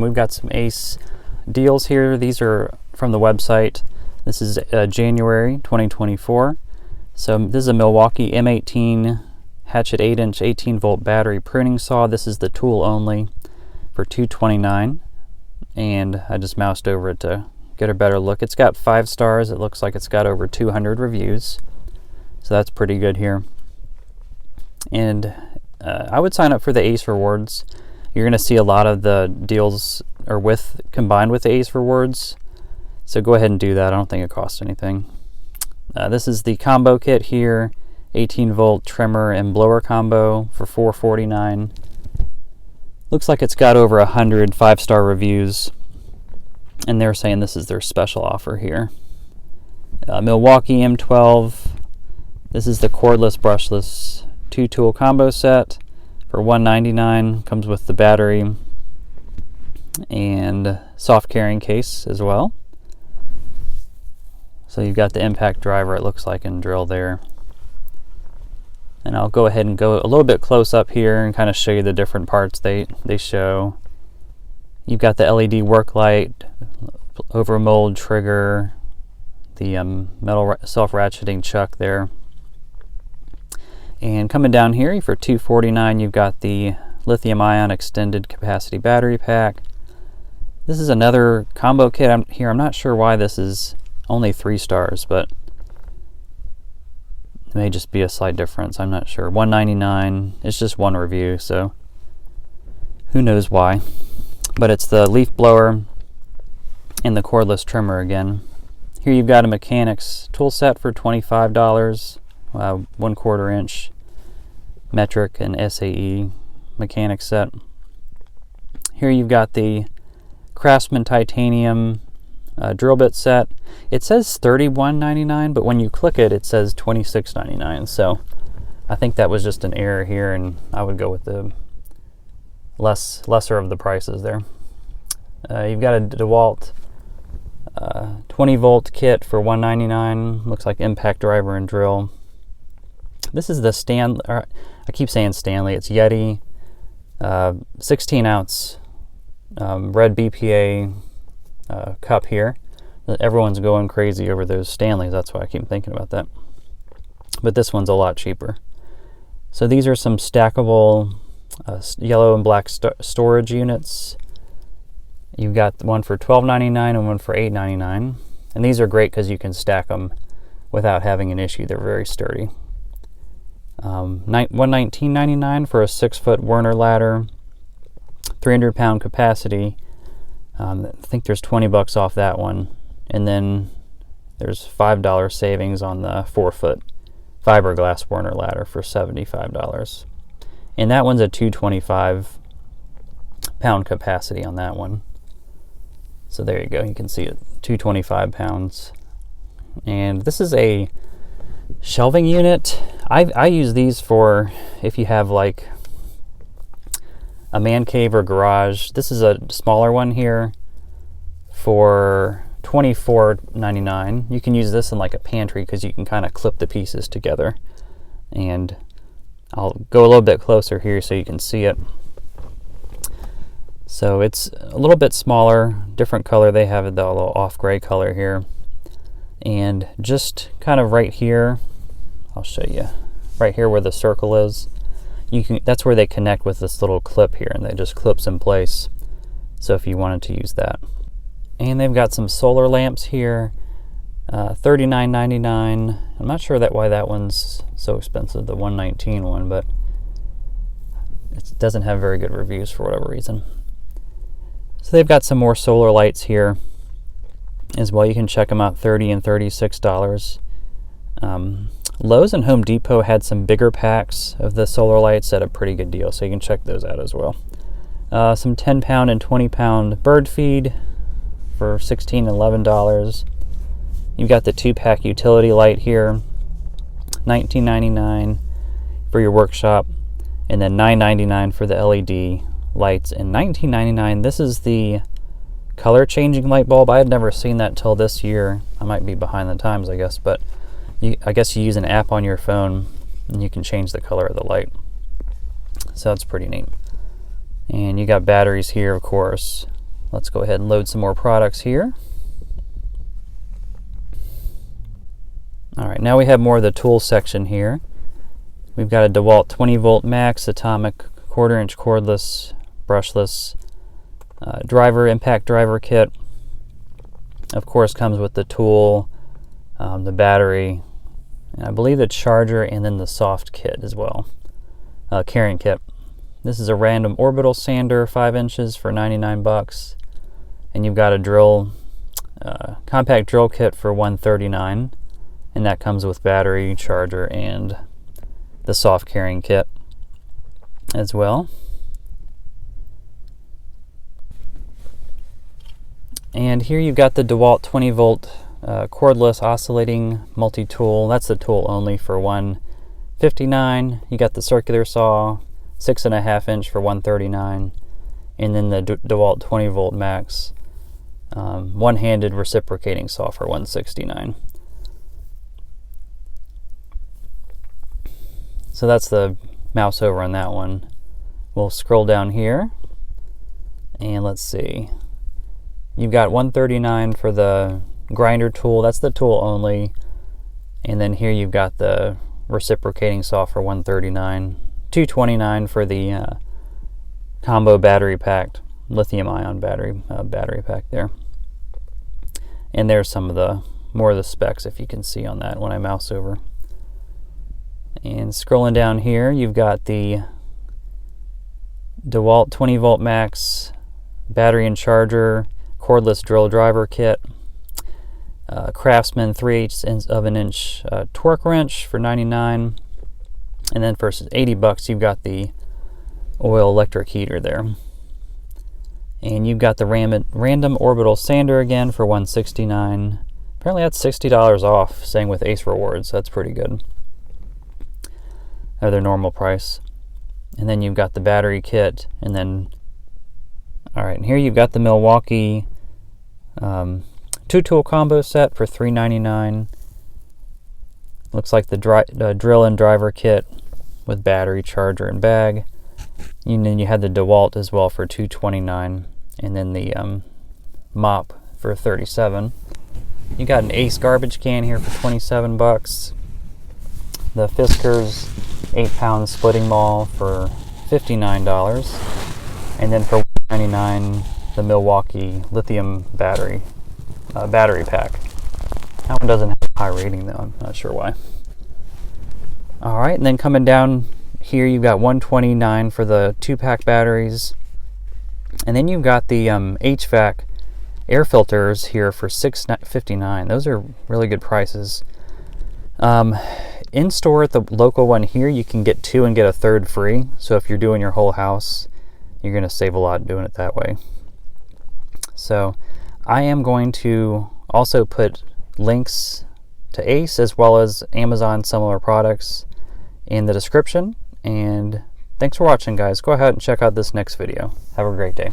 We've got some Ace deals here. These are from the website. This is January 2024. So this is a Milwaukee M18 Hatchet 8-inch 18-volt battery pruning saw. This is the tool only for $229, and I just moused over it to get a better look. It's got 5 stars. It looks like it's got over 200 reviews, so that's pretty good here. And I would sign up for the Ace Rewards. You're going to see a lot of the deals are combined with the Ace Rewards, so go ahead and do that. I don't think it costs anything. This is the combo kit here, 18-volt trimmer and blower combo for $449. Looks like it's got over 100 5-star reviews, and they're saying this is their special offer here. Milwaukee M12. This is the cordless brushless 2-tool combo set for $199. Comes with the battery and soft carrying case as well. So you've got the impact driver, it looks like, and drill there. And I'll go ahead and go a little bit close up here and kind of show you the different parts they show. You've got the LED work light, over mold trigger, the metal self-ratcheting chuck there. And coming down here for $249, you've got the lithium-ion extended capacity battery pack. This is another combo kit I'm not sure why this is only 3 stars, but it may just be a slight difference. I'm not sure. $199. It's just one review, so who knows why. But it's the leaf blower and the cordless trimmer again. Here you've got a mechanics tool set for $25. 1/4 inch metric and SAE mechanic set. Here you've got the Craftsman titanium drill bit set. It says $31.99, but when you click it, it says $26.99. So I think that was just an error here, and I would go with the lesser of the prices there. You've got a DeWalt 20-volt kit for $199. Looks like impact driver and drill. This is the I keep saying Stanley. It's Yeti 16-ounce red BPA cup here. Everyone's going crazy over those Stanleys. That's why I keep thinking about that. But this one's a lot cheaper. So these are some stackable yellow and black storage units. You've got one for $12.99 and one for $8.99. And these are great because you can stack them without having an issue. They're very sturdy. $119.99 for a 6-foot Werner ladder, 300-pound capacity. I think there's $20 off that one, and then there's $5 savings on the 4-foot fiberglass Werner ladder for $75. And that one's a 225-pound capacity on that one. So there you go, you can see it, 225 pounds. And this is a shelving unit. I use these for if you have like a man cave or garage. This is a smaller one here for $24.99. You can use this in like a pantry because you can kind of clip the pieces together. And I'll go a little bit closer here so you can see it. So it's a little bit smaller, different color. They have the little off gray color here. And just kind of right here, I'll show you, right here where the circle is, that's where they connect with this little clip here, and it just clips in place. So if you wanted to use that. And they've got some solar lamps here, $39.99. I'm not sure why that one's so expensive, the $119 one, but it doesn't have very good reviews for whatever reason. So they've got some more solar lights here as well. You can check them out, $30 and $36. Lowe's and Home Depot had some bigger packs of the solar lights at a pretty good deal, so you can check those out as well. Some 10-pound and 20-pound bird feed for $16 and $11. You've got the 2-pack utility light here, $19.99 for your workshop, and then $9.99 for the LED lights, and $19.99. This is the color changing light bulb. I had never seen that till this year. I might be behind the times, I guess, but I guess you use an app on your phone and you can change the color of the light. So that's pretty neat. And you got batteries here, of course. Let's go ahead and load some more products here. Alright, now we have more of the tool section here. We've got a DeWalt 20 volt max atomic 1/4 inch cordless brushless impact driver kit. Of course comes with the tool, the battery, and I believe the charger, and then the soft kit as well, carrying kit. This is a random orbital sander, 5 inches for 99 bucks, and you've got a drill, compact drill kit for 139, and that comes with battery, charger, and the soft carrying kit as well. And here you've got the DeWalt 20 volt cordless oscillating multi-tool. That's the tool only for $159. You got the circular saw, 6.5 inch for $139, and then the DeWalt 20 volt max one-handed reciprocating saw for $169. So that's the mouse over on that one. We'll scroll down here, and let's see. You've got $139 for the grinder tool. That's the tool only. And then here you've got the reciprocating saw for $139. $229 for the combo battery packed lithium-ion battery pack there. And there's some of the more of the specs, if you can see on that when I mouse over. And scrolling down here, you've got the DeWalt 20 volt max battery and charger cordless drill driver kit, Craftsman 3/8 of an inch torque wrench for $99, and then for $80 you've got the oil electric heater there. And you've got the random orbital sander again for $169. Apparently that's $60 off, saying with Ace Rewards. That's pretty good. Or their normal price. And then you've got the battery kit, and then alright, and here you've got the Milwaukee 2-tool combo set for $399. Looks like the drill and driver kit with battery, charger, and bag. And then you had the DeWalt as well for $229, and then the mop for $37. You got an Ace garbage can here for $27. The Fiskars 8-pound splitting maul for $59, and then for $199 the Milwaukee lithium battery pack. That one doesn't have a high rating though, I'm not sure why. Alright, and then coming down here you've got $129 for the 2-pack batteries, and then you've got the HVAC air filters here for $659. Those are really good prices. In store at the local one here, you can get 2 and get a 3rd free. So if you're doing your whole house, you're going to save a lot doing it that way. So I am going to also put links to Ace as well as Amazon similar products in the description. And thanks for watching, guys. Go ahead and check out this next video. Have a great day.